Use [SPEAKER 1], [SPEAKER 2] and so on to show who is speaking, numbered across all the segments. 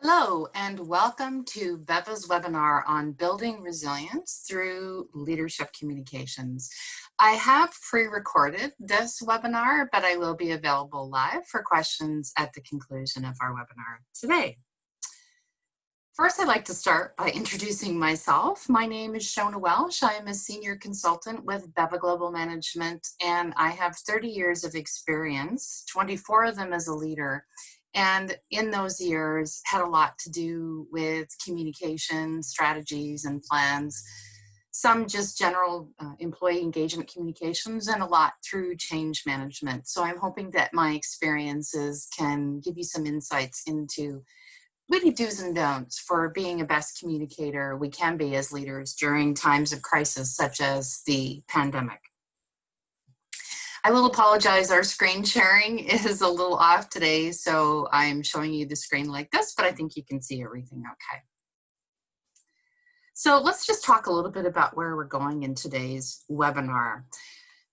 [SPEAKER 1] Hello, and welcome to BEVA's webinar on building resilience through leadership communications. I have pre-recorded this webinar, but I will be available live for questions at the conclusion of our webinar today. First, I'd like to start by introducing myself. My name is Shona Welsh. I am a senior consultant with BEVA Global Management, and I have 30 years of experience, 24 of them as a leader. And in those years, had a lot to do with communication strategies and plans, some just general employee engagement communications, and a lot through change management. So I'm hoping that my experiences can give you some insights into really do's and don'ts for being a best communicator we can be as leaders during times of crisis such as the pandemic. I will apologize, our screen sharing is a little off today, so I'm showing you the screen like this, but I think you can see everything okay. So let's just talk a little bit about where we're going in today's webinar.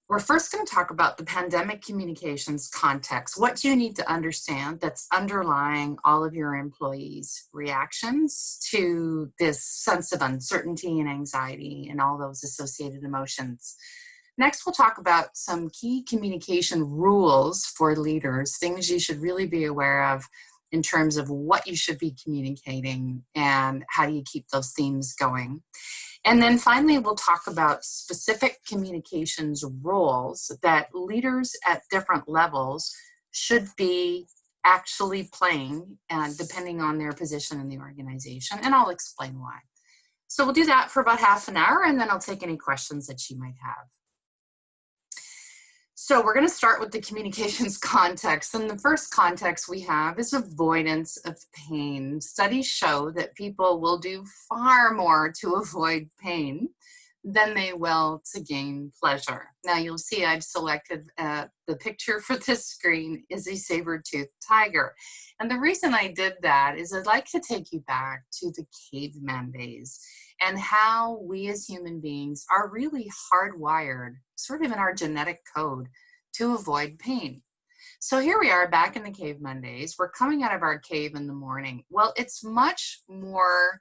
[SPEAKER 1] We're first going to talk about the pandemic communications context. What do you need to understand that's underlying all of your employees' reactions to this sense of uncertainty and anxiety and all those associated emotions? Next, we'll talk about some key communication rules for leaders, things you should really be aware of in terms of what you should be communicating and how do you keep those themes going. And then finally, we'll talk about specific communications roles that leaders at different levels should be actually playing, depending on their position in the organization, and I'll explain why. So we'll do that for about half an hour, and then I'll take any questions that you might have. So we're going to start with the communications context. And the first context we have is avoidance of pain. Studies show that people will do far more to avoid pain than they will to gain pleasure. Now you'll see I've selected the picture for this screen is a saber-toothed tiger. And the reason I did that is I'd like to take you back to the caveman days and how we as human beings are really hardwired, sort of in our genetic code, to avoid pain. So here we are back in the caveman days. We're coming out of our cave in the morning. Well, it's much more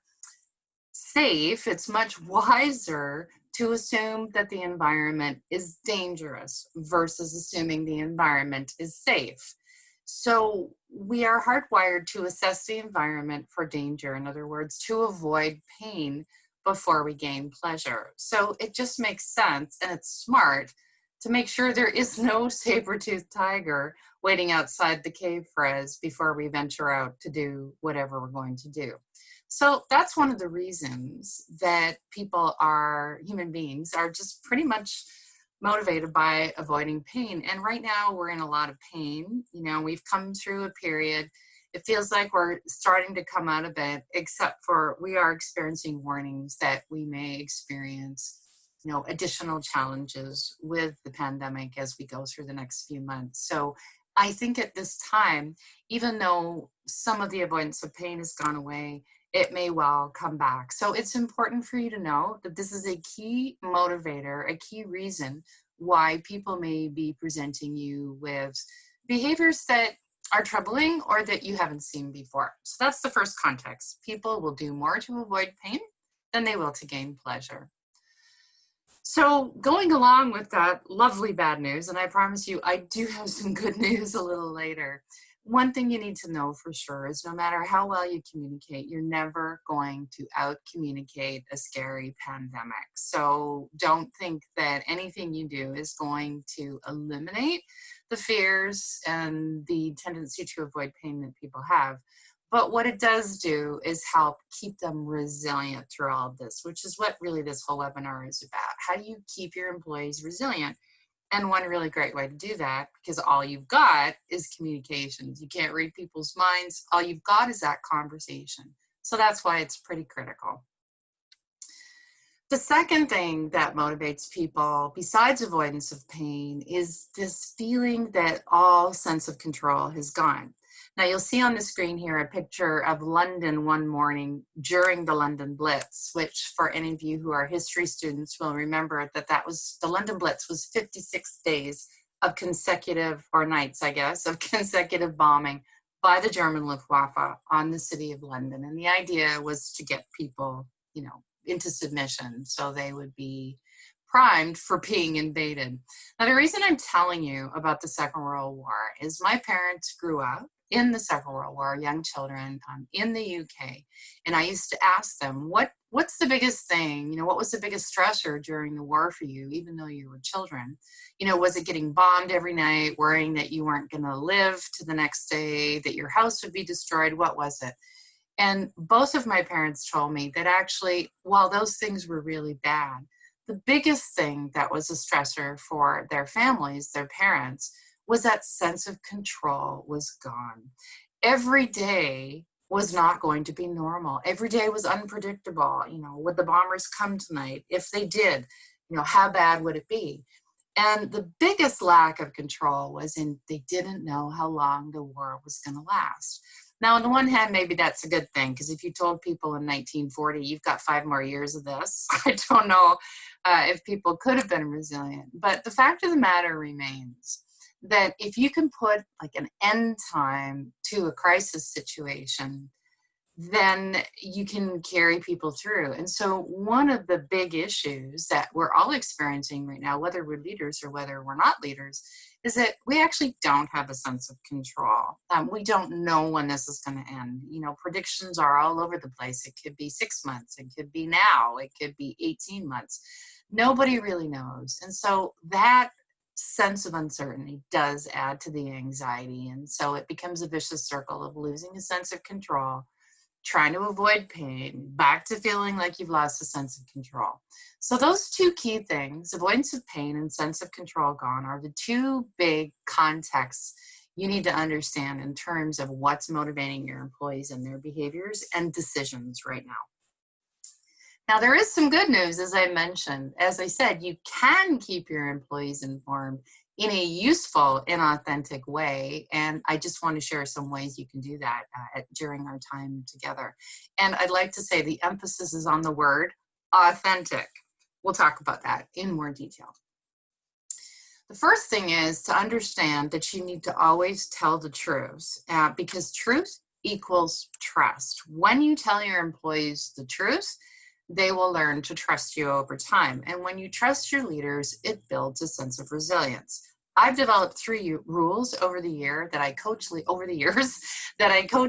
[SPEAKER 1] safe, it's much wiser to assume that the environment is dangerous versus assuming the environment is safe. So we are hardwired to assess the environment for danger, in other words, to avoid pain before we gain pleasure. So it just makes sense, and it's smart to make sure there is no saber-toothed tiger waiting outside the cave for us before we venture out to do whatever we're going to do. So that's one of the reasons that human beings are just pretty much motivated by avoiding pain. And right now we're in a lot of pain. You know, we've come through a period. It feels like we're starting to come out of it, except for we are experiencing warnings that we may experience, additional challenges with the pandemic as we go through the next few months. So I think at this time, even though some of the avoidance of pain has gone away, it may well come back. So it's important for you to know that this is a key motivator, a key reason why people may be presenting you with behaviors that are troubling or that you haven't seen before. So that's the first context. People will do more to avoid pain than they will to gain pleasure. So going along with that lovely bad news, and I promise you I do have some good news a little later, one thing you need to know for sure is no matter how well you communicate, you're never going to out-communicate a scary pandemic. So don't think that anything you do is going to eliminate the fears and the tendency to avoid pain that people have. But what it does do is help keep them resilient through all of this, which is what really this whole webinar is about. How do you keep your employees resilient? And one really great way to do that, because all you've got is communications. You can't read people's minds. All you've got is that conversation. So that's why it's pretty critical. The second thing that motivates people, besides avoidance of pain, is this feeling that all sense of control has gone. Now you'll see on the screen here a picture of London one morning during the London Blitz, which for any of you who are history students will remember that the London Blitz was 56 days of consecutive, or nights I guess, of consecutive bombing by the German Luftwaffe on the city of London. And the idea was to get people, into submission so they would be primed for being invaded. Now, the reason I'm telling you about the Second World War is my parents grew up in the Second World War, young children, in the UK. And I used to ask them, what's the biggest thing? What was the biggest stressor during the war for you, even though you were children? Was it getting bombed every night, worrying that you weren't going to live to the next day, that your house would be destroyed? What was it? And both of my parents told me that actually, while those things were really bad, the biggest thing that was a stressor for their families, their parents, was that sense of control was gone. Every day was not going to be normal. Every day was unpredictable. Would the bombers come tonight? If they did, how bad would it be? And the biggest lack of control was they didn't know how long the war was going to last. Now, on the one hand, maybe that's a good thing, because if you told people in 1940, you've got 5 more years of this, I don't know if people could have been resilient. But the fact of the matter remains that if you can put like an end time to a crisis situation, then you can carry people through. And so one of the big issues that we're all experiencing right now, whether we're leaders or whether we're not leaders, is that we actually don't have a sense of control. We don't know when this is going to end. Predictions are all over the place. It could be 6 months. It could be now. It could be 18 months. Nobody really knows. And so that sense of uncertainty does add to the anxiety. And so it becomes a vicious circle of losing a sense of control, trying to avoid pain, back to feeling like you've lost a sense of control. So those two key things, avoidance of pain and sense of control gone, are the two big contexts you need to understand in terms of what's motivating your employees and their behaviors and decisions right now. Now, there is some good news, as I mentioned. As I said, you can keep your employees informed in a useful and authentic way. And I just want to share some ways you can do that during our time together. And I'd like to say the emphasis is on the word authentic. We'll talk about that in more detail. The first thing is to understand that you need to always tell the truth, because truth equals trust. When you tell your employees the truth, they will learn to trust you over time. And when you trust your leaders, it builds a sense of resilience. I've developed 3 rules over the years that I coach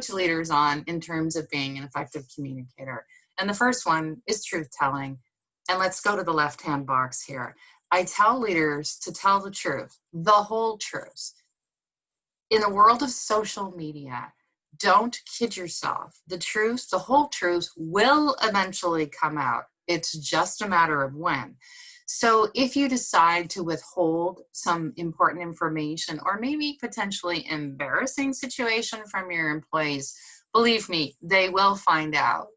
[SPEAKER 1] leaders on in terms of being an effective communicator. And the first one is truth telling. And let's go to the left-hand box here. I tell leaders to tell the truth, the whole truth. In the world of social media, don't kid yourself. The truth, the whole truth, will eventually come out. It's just a matter of when. So if you decide to withhold some important information or maybe potentially embarrassing situation from your employees, believe me, they will find out.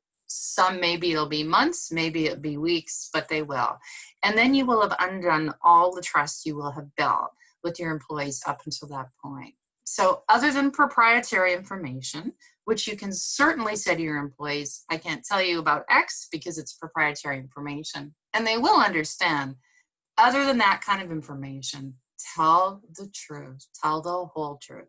[SPEAKER 1] Maybe it'll be months, maybe it'll be weeks, but they will. And then you will have undone all the trust you will have built with your employees up until that point. So other than proprietary information, which you can certainly say to your employees, I can't tell you about X because it's proprietary information, and they will understand. Other than that kind of information, tell the truth, tell the whole truth.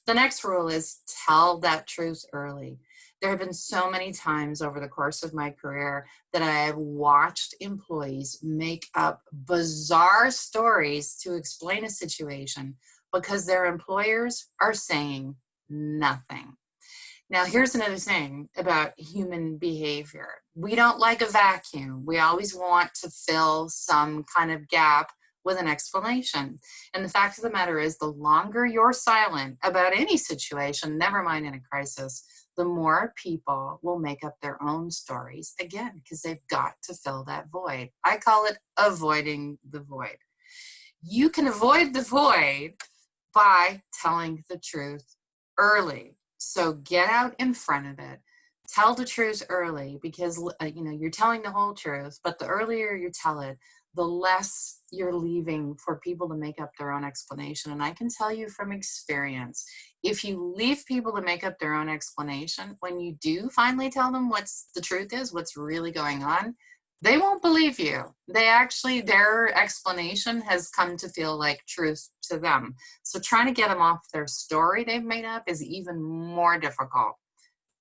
[SPEAKER 1] The next rule is tell that truth early. There have been so many times over the course of my career that I have watched employees make up bizarre stories to explain a situation because their employers are saying nothing. Now, here's another thing about human behavior. We don't like a vacuum. We always want to fill some kind of gap with an explanation. And the fact of the matter is, the longer you're silent about any situation, never mind in a crisis, the more people will make up their own stories, again, because they've got to fill that void. I call it avoiding the void. You can avoid the void by telling the truth early. So get out in front of it. Tell the truth early, because you're telling the whole truth, but the earlier you tell it, the less you're leaving for people to make up their own explanation. And I can tell you from experience, if you leave people to make up their own explanation, when you do finally tell them what's the truth is, what's really going on, They won't believe you. They actually, their explanation has come to feel like truth to them. So trying to get them off their story they've made up is even more difficult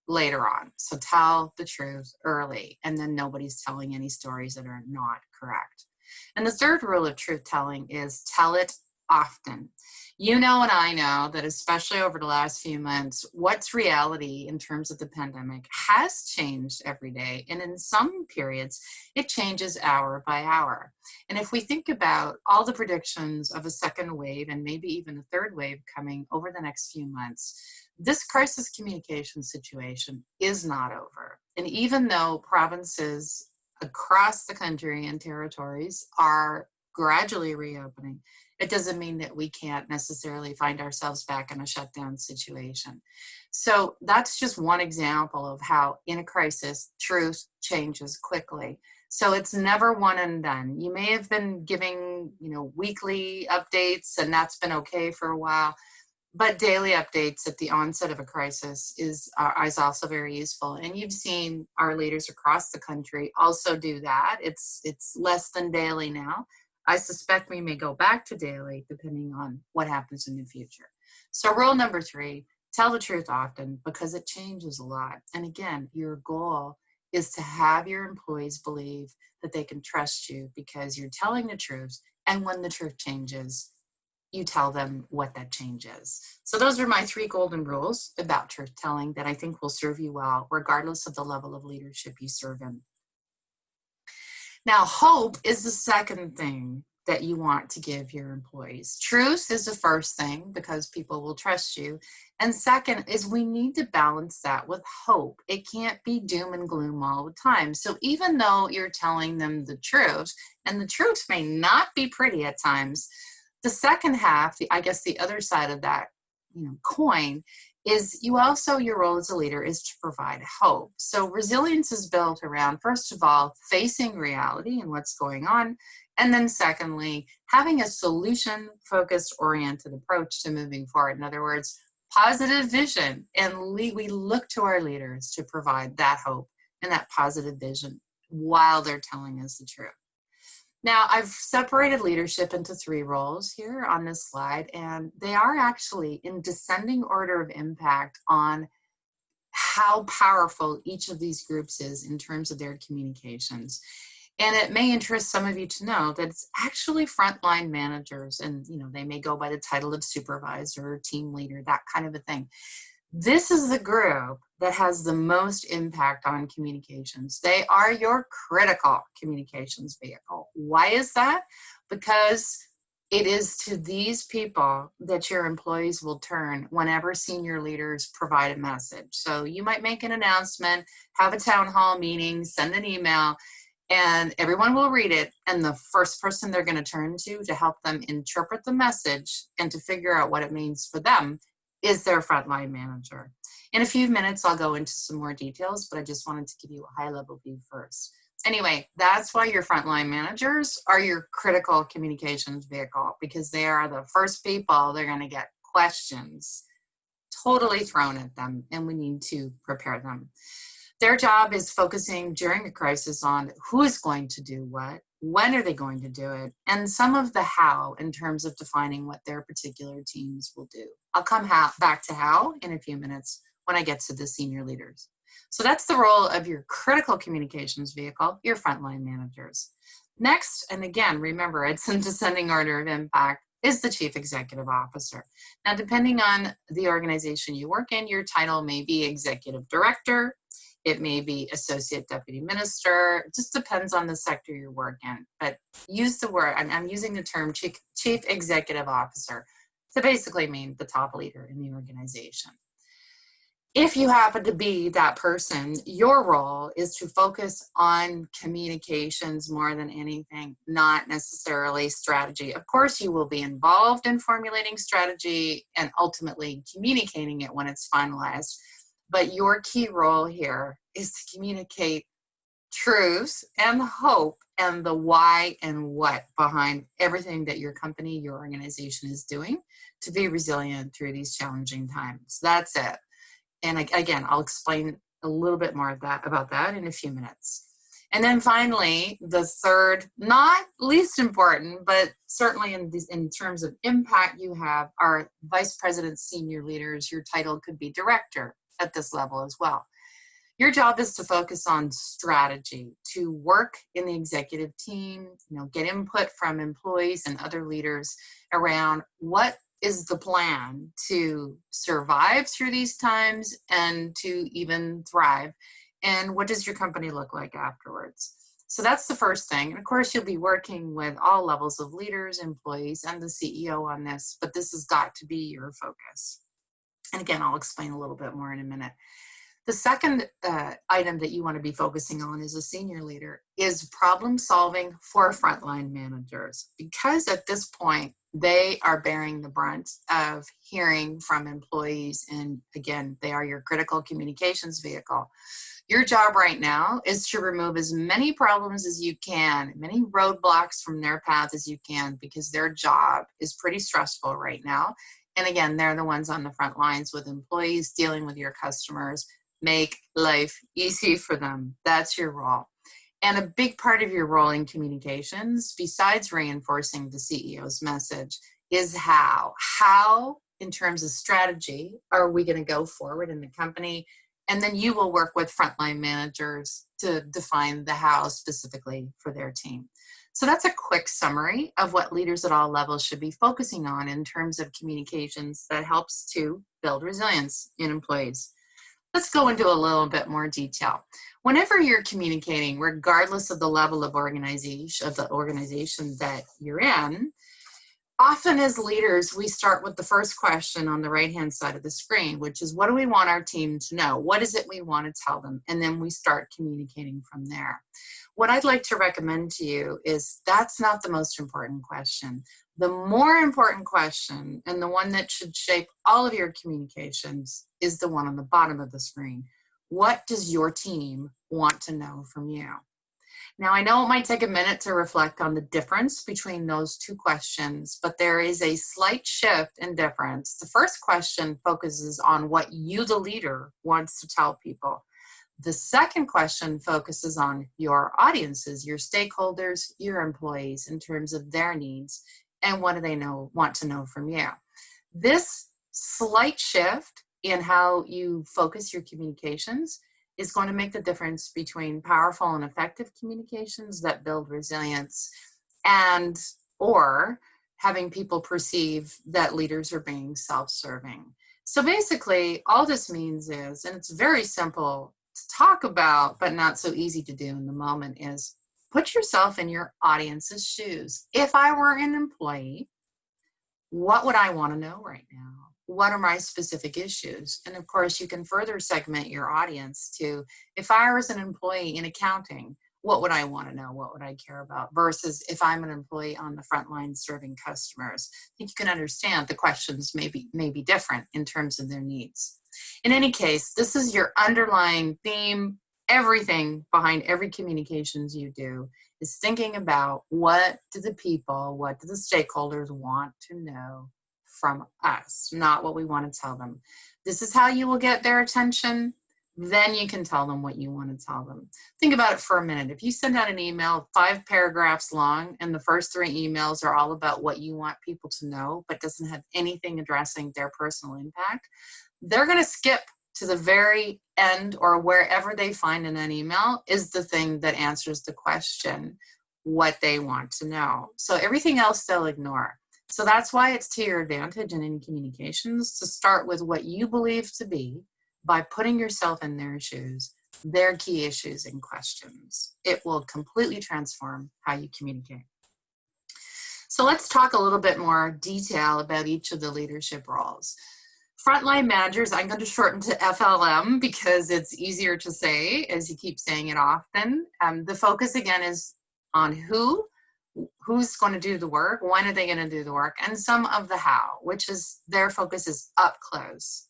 [SPEAKER 1] later on. So tell the truth early, and then nobody's telling any stories that are not correct. And the third rule of truth telling is tell it often. You know, and I know that especially over the last few months, what's reality in terms of the pandemic has changed every day. And in some periods, it changes hour by hour. And if we think about all the predictions of a second wave and maybe even a third wave coming over the next few months, this crisis communication situation is not over. And even though provinces across the country and territories are gradually reopening, it doesn't mean that we can't necessarily find ourselves back in a shutdown situation. So that's just one example of how in a crisis, truth changes quickly. So it's never one and done. You may have been giving, weekly updates, and that's been okay for a while. But daily updates at the onset of a crisis is also very useful. And you've seen our leaders across the country also do that. It's less than daily now. I suspect we may go back to daily depending on what happens in the future. So rule number 3, tell the truth often because it changes a lot. And again, your goal is to have your employees believe that they can trust you because you're telling the truth. And when the truth changes, you tell them what that change is. So those are my 3 golden rules about truth telling that I think will serve you well, regardless of the level of leadership you serve in. Now, hope is the second thing that you want to give your employees. Truth is the first thing because people will trust you. And second is we need to balance that with hope. It can't be doom and gloom all the time. So even though you're telling them the truth, and the truth may not be pretty at times, the second half, I guess the other side of that coin, is your role as a leader is to provide hope. So resilience is built around, first of all, facing reality and what's going on. And then secondly, having a solution-focused, oriented approach to moving forward. In other words, positive vision. And we look to our leaders to provide that hope and that positive vision while they're telling us the truth. Now, I've separated leadership into 3 roles here on this slide, and they are actually in descending order of impact on how powerful each of these groups is in terms of their communications. And it may interest some of you to know that it's actually frontline managers, and they may go by the title of supervisor, team leader, that kind of a thing. This is the group that has the most impact on communications. They are your critical communications vehicle. Why is that? Because it is to these people that your employees will turn whenever senior leaders provide a message. So you might make an announcement, have a town hall meeting, send an email, and everyone will read it. And the first person they're going to turn to help them interpret the message and to figure out what it means for them is their frontline manager. In a few minutes, I'll go into some more details, but I just wanted to give you a high-level view first. Anyway, that's why your frontline managers are your critical communications vehicle, because they are the first people they're going to get questions totally thrown at them, and we need to prepare them. Their job is focusing during a crisis on who is going to do what, when are they going to do it, and some of the how in terms of defining what their particular teams will do. I'll come back to how in a few minutes when I get to the senior leaders. So that's the role of your critical communications vehicle, your frontline managers. Next, and again, remember, it's in descending order of impact, is the Chief Executive Officer. Now, depending on the organization you work in, your title may be Executive Director, it may be Associate Deputy Minister, it just depends on the sector you work in. But use the word, I'm using the term Chief Executive Officer to basically mean the top leader in the organization. If you happen to be that person, your role is to focus on communications more than anything, not necessarily strategy. Of course, you will be involved in formulating strategy and ultimately communicating it when it's finalized. But your key role here is to communicate truth and hope and the why and what behind everything that your company, your organization is doing to be resilient through these challenging times. That's it. And again, I'll explain a little bit more about that in a few minutes. And then finally, the third, not least important, but certainly in terms of impact you have, are vice presidents, senior leaders. Your title could be director at this level as well. Your job is to focus on strategy, to work in the executive team, get input from employees and other leaders around what is the plan to survive through these times and to even thrive, and what does your company look like afterwards. So that's the first thing. And of course, you'll be working with all levels of leaders, employees, and the CEO on this, but this has got to be your focus. And again, I'll explain a little bit more in a minute. The second item that you want to be focusing on as a senior leader is problem solving for frontline managers, because at this point, they are bearing the brunt of hearing from employees. And again, they are your critical communications vehicle. Your job right now is to remove as many problems as you can, many roadblocks from their path as you can, because their job is pretty stressful right now. And again, they're the ones on the front lines with employees, dealing with your customers. Make life easy for them. That's your role. And a big part of your role in communications, besides reinforcing the CEO's message, is how. How, in terms of strategy, are we going to go forward in the company? And then you will work with frontline managers to define the how specifically for their team. So that's a quick summary of what leaders at all levels should be focusing on in terms of communications that helps to build resilience in employees. Let's go into a little bit more detail. Whenever you're communicating, regardless of the level of the organization that you're in, often as leaders, we start with the first question on the right-hand side of the screen, which is, what do we want our team to know? What is it we want to tell them? And then we start communicating from there. What I'd like to recommend to you is that's not the most important question. The more important question, and the one that should shape all of your communications, is the one on the bottom of the screen. What does your team want to know from you? Now, I know it might take a minute to reflect on the difference between those two questions, but there is a slight shift in difference. The first question focuses on what you, the leader, wants to tell people. The second question focuses on your audiences, your stakeholders, your employees, in terms of their needs and what do they want to know from you. This slight shift in how you focus your communications is going to make the difference between powerful and effective communications that build resilience and or having people perceive that leaders are being self-serving. So basically, all this means is, and it's very simple to talk about, but not so easy to do in the moment, is put yourself in your audience's shoes. If I were an employee, what would I want to know right now? What are my specific issues? And of course, you can further segment your audience to, if I was an employee in accounting, what would I want to know? What would I care about? Versus if I'm an employee on the front line serving customers. I think you can understand the questions may be different in terms of their needs. In any case, this is your underlying theme. Everything behind every communications you do is thinking about, what do the people, what do the stakeholders want to know from us, not what we want to tell them. This is how you will get their attention. Then you can tell them what you want to tell them. Think about it for a minute. If you send out an email 5 paragraphs long and the first 3 emails are all about what you want people to know, but doesn't have anything addressing their personal impact, they're going to skip to the very end, or wherever they find in an email is the thing that answers the question, what they want to know. So everything else they'll ignore. So that's why it's to your advantage in any communications to start with what you believe to be, by putting yourself in their shoes, their key issues and questions. It will completely transform how you communicate. So let's talk a little bit more detail about each of the leadership roles. Frontline managers, I'm going to shorten to FLM because it's easier to say as you keep saying it often. The focus again is on who's going to do the work, when are they going to do the work, and some of the how, which is their focus is up close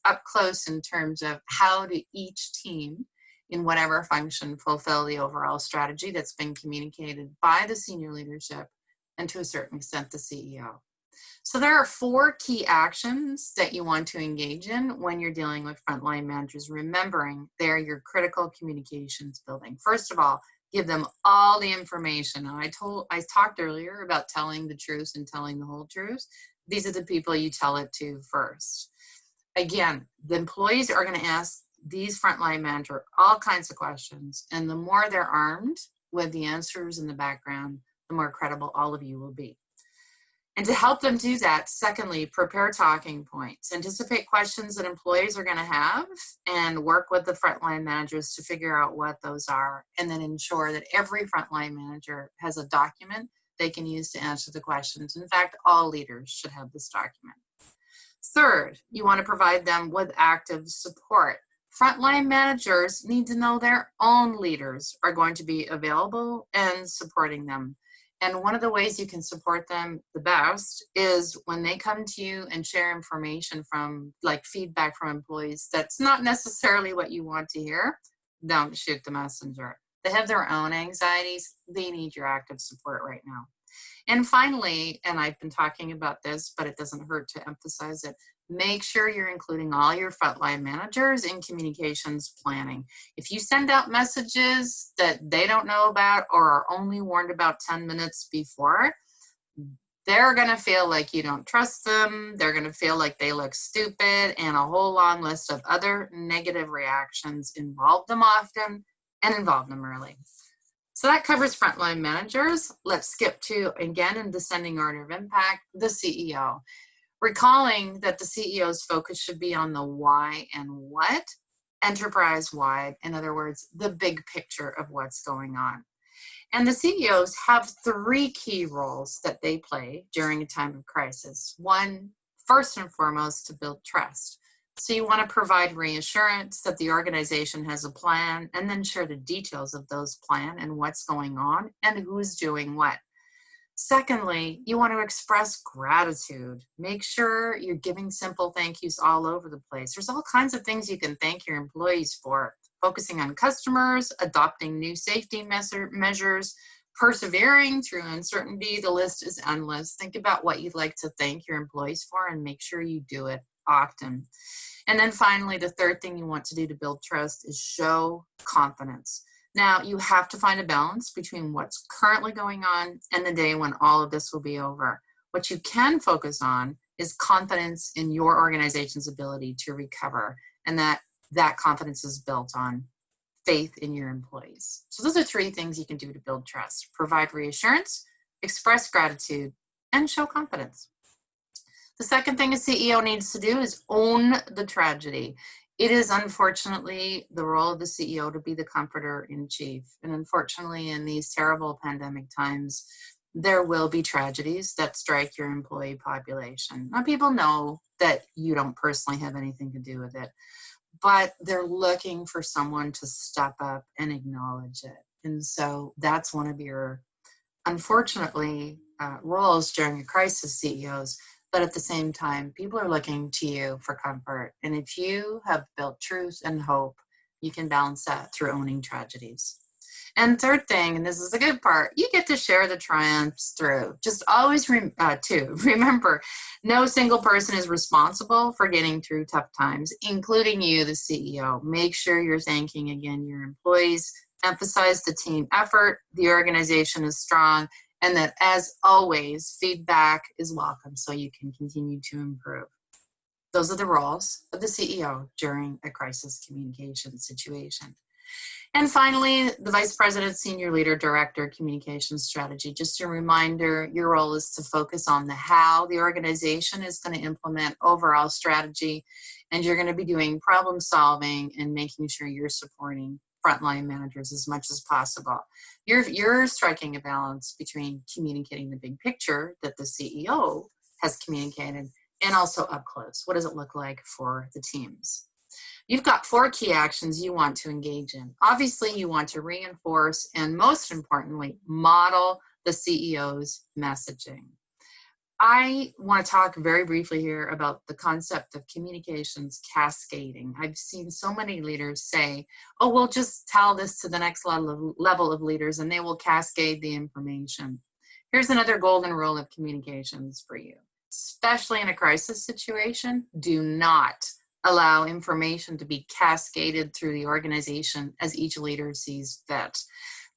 [SPEAKER 1] in terms of how do each team in whatever function fulfill the overall strategy that's been communicated by the senior leadership and to a certain extent the CEO. So there are 4 key actions that you want to engage in when you're dealing with frontline managers, remembering they're your critical communications building. First of all, Give them all the information. Now, I talked earlier about telling the truth and telling the whole truth. These are the people you tell it to first. Again, the employees are going to ask these frontline manager all kinds of questions, and the more they're armed with the answers in the background, the more credible all of you will be. And to help them do that, secondly, prepare talking points. Anticipate questions that employees are going to have and work with the frontline managers to figure out what those are, and then ensure that every frontline manager has a document they can use to answer the questions. In fact, all leaders should have this document. Third, you want to provide them with active support. Frontline managers need to know their own leaders are going to be available and supporting them. And one of the ways you can support them the best is when they come to you and share information from, like, feedback from employees that's not necessarily what you want to hear. Don't shoot the messenger. They have their own anxieties. They need your active support right now. And finally, and I've been talking about this, but it doesn't hurt to emphasize it, make sure you're including all your frontline managers in communications planning. If you send out messages that they don't know about or are only warned about 10 minutes before, they're going to feel like you don't trust them. They're going to feel like they look stupid, and a whole long list of other negative reactions. Involve them often and involve them early. So that covers frontline managers. Let's skip to, again, in descending order of impact, the CEO. Recalling that the CEO's focus should be on the why and what, enterprise-wide, in other words, the big picture of what's going on. And the CEOs have three key roles that they play during a time of crisis. One, first and foremost, to build trust. So you want to provide reassurance that the organization has a plan, and then share the details of those plans and what's going on and who's doing what. Secondly, you want to express gratitude. Make sure you're giving simple thank yous all over the place. There's all kinds of things you can thank your employees for. Focusing on customers, adopting new safety measures, persevering through uncertainty. The list is endless. Think about what you'd like to thank your employees for and make sure you do it often. And then finally, the third thing you want to do to build trust is show confidence. Now, you have to find a balance between what's currently going on and the day when all of this will be over. What you can focus on is confidence in your organization's ability to recover, and that confidence is built on faith in your employees. So those are three things you can do to build trust: provide reassurance, express gratitude, and show confidence. The second thing a CEO needs to do is own the tragedy. It is unfortunately the role of the CEO to be the comforter in chief. And unfortunately, in these terrible pandemic times, there will be tragedies that strike your employee population. Now, people know that you don't personally have anything to do with it, but they're looking for someone to step up and acknowledge it. And so that's one of your, unfortunately, roles during a crisis, CEOs. But at the same time, people are looking to you for comfort. And if you have built truth and hope, you can balance that through owning tragedies. And third thing, and this is the good part, you get to share the triumphs through. Just always remember, no single person is responsible for getting through tough times, including you, the CEO. Make sure you're thanking, again, your employees. Emphasize the team effort. The organization is strong. And that, as always, feedback is welcome so you can continue to improve. Those are the roles of the CEO during a crisis communication situation. And finally, the Vice President, Senior Leader, Director, Communications Strategy. Just a reminder, your role is to focus on the how the organization is going to implement overall strategy, and you're going to be doing problem solving and making sure you're supporting frontline managers as much as possible. You're striking a balance between communicating the big picture that the CEO has communicated and also up close. What does it look like for the teams? You've got 4 key actions you want to engage in. Obviously, you want to reinforce and, most importantly, model the CEO's messaging. I want to talk very briefly here about the concept of communications cascading. I've seen so many leaders say, oh, we'll just tell this to the next level of leaders and they will cascade the information. Here's another golden rule of communications for you. Especially in a crisis situation, do not allow information to be cascaded through the organization as each leader sees fit.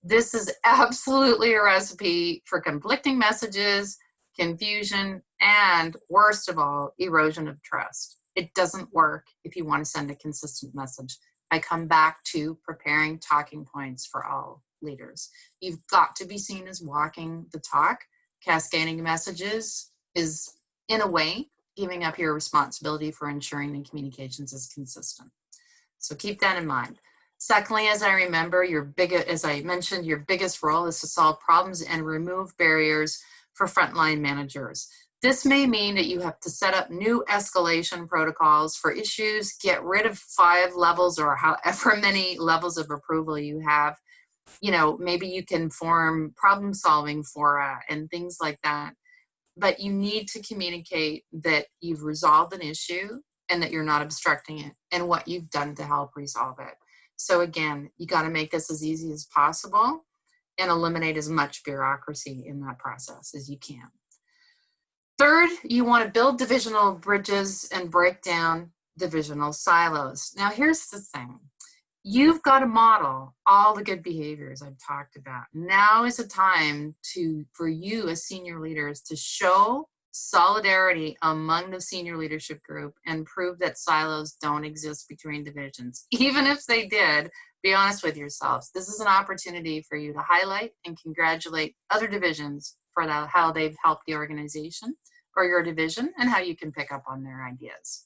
[SPEAKER 1] This is absolutely a recipe for conflicting messages, confusion, and worst of all, erosion of trust. It doesn't work if you want to send a consistent message. I come back to preparing talking points for all leaders. You've got to be seen as walking the talk. Cascading messages is, in a way, giving up your responsibility for ensuring the communications is consistent. So keep that in mind. Secondly, as I mentioned, your biggest role is to solve problems and remove barriers for frontline managers. This may mean that you have to set up new escalation protocols for issues, get rid of 5 levels or however many levels of approval you have. You know, maybe you can form problem-solving fora and things like that. But you need to communicate that you've resolved an issue and that you're not obstructing it and what you've done to help resolve it. So again, you got to make this as easy as possible and eliminate as much bureaucracy in that process as you can. Third, you want to build divisional bridges and break down divisional silos. Now, here's the thing. You've got to model all the good behaviors I've talked about. Now is the time for you as senior leaders to show solidarity among the senior leadership group and prove that silos don't exist between divisions. Even if they did, be honest with yourselves. This is an opportunity for you to highlight and congratulate other divisions for how they've helped the organization or your division and how you can pick up on their ideas.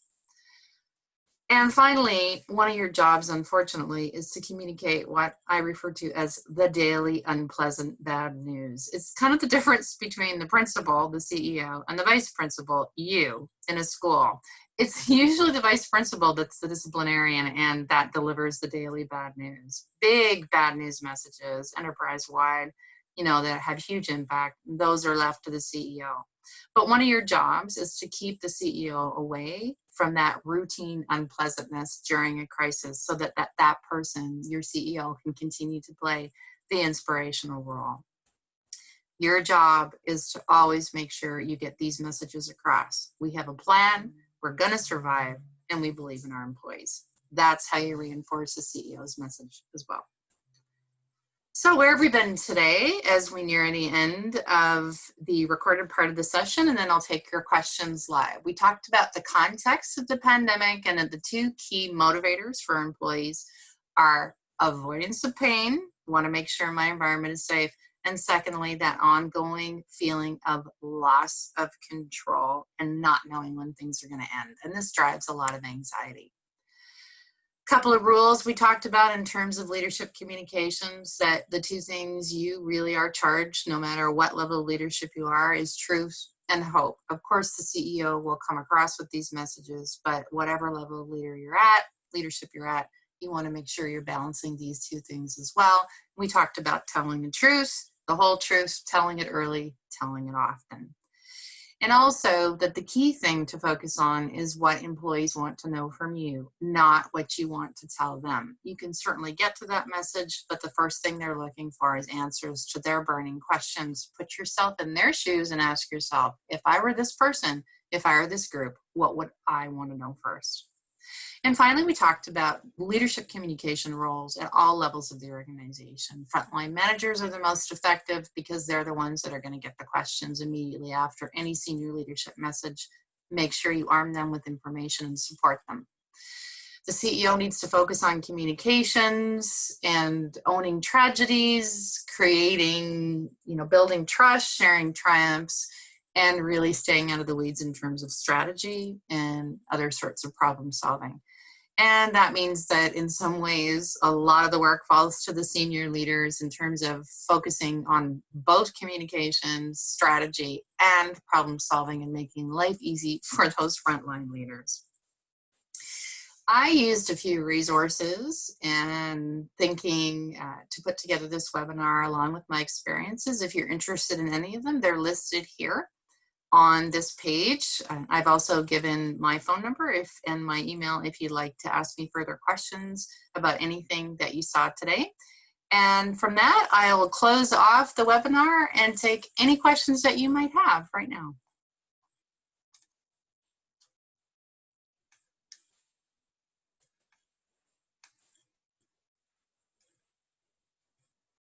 [SPEAKER 1] And finally, one of your jobs, unfortunately, is to communicate what I refer to as the daily unpleasant bad news. It's kind of the difference between the principal, the CEO, and the vice principal, you, in a school. It's usually the vice principal that's the disciplinarian and that delivers the daily bad news. Big bad news messages, enterprise-wide, that have huge impact. Those are left to the CEO. But one of your jobs is to keep the CEO away from that routine unpleasantness during a crisis so that that person, your CEO, can continue to play the inspirational role. Your job is to always make sure you get these messages across. We have a plan, we're going to survive, and we believe in our employees. That's how you reinforce the CEO's message as well. So where have we been today as we near the end of the recorded part of the session, and then I'll take your questions live. We talked about the context of the pandemic and that the 2 key motivators for employees are avoidance of pain, want to make sure my environment is safe, and secondly, that ongoing feeling of loss of control and not knowing when things are going to end. And this drives a lot of anxiety. Couple of rules we talked about in terms of leadership communications, that the 2 things you really are charged, no matter what level of leadership you are, is truth and hope. Of course, the CEO will come across with these messages, but whatever level of leadership you're at, you want to make sure you're balancing these 2 things as well. We talked about telling the truth, the whole truth, telling it early, telling it often. And also that the key thing to focus on is what employees want to know from you, not what you want to tell them. You can certainly get to that message, but the first thing they're looking for is answers to their burning questions. Put yourself in their shoes and ask yourself, if I were this person, if I were this group, what would I want to know first? And finally, we talked about leadership communication roles at all levels of the organization. Frontline managers are the most effective because they're the ones that are going to get the questions immediately after any senior leadership message. Make sure you arm them with information and support them. The CEO needs to focus on communications and owning tragedies, creating, building trust, sharing triumphs, and really staying out of the weeds in terms of strategy and other sorts of problem solving. And that means that in some ways, a lot of the work falls to the senior leaders in terms of focusing on both communications, strategy, and problem solving and making life easy for those frontline leaders. I used a few resources and thinking to put together this webinar along with my experiences. If you're interested in any of them, they're listed here on this page. I've also given my phone number and my email if you'd like to ask me further questions about anything that you saw today. And from that, I will close off the webinar and take any questions that you might have right now.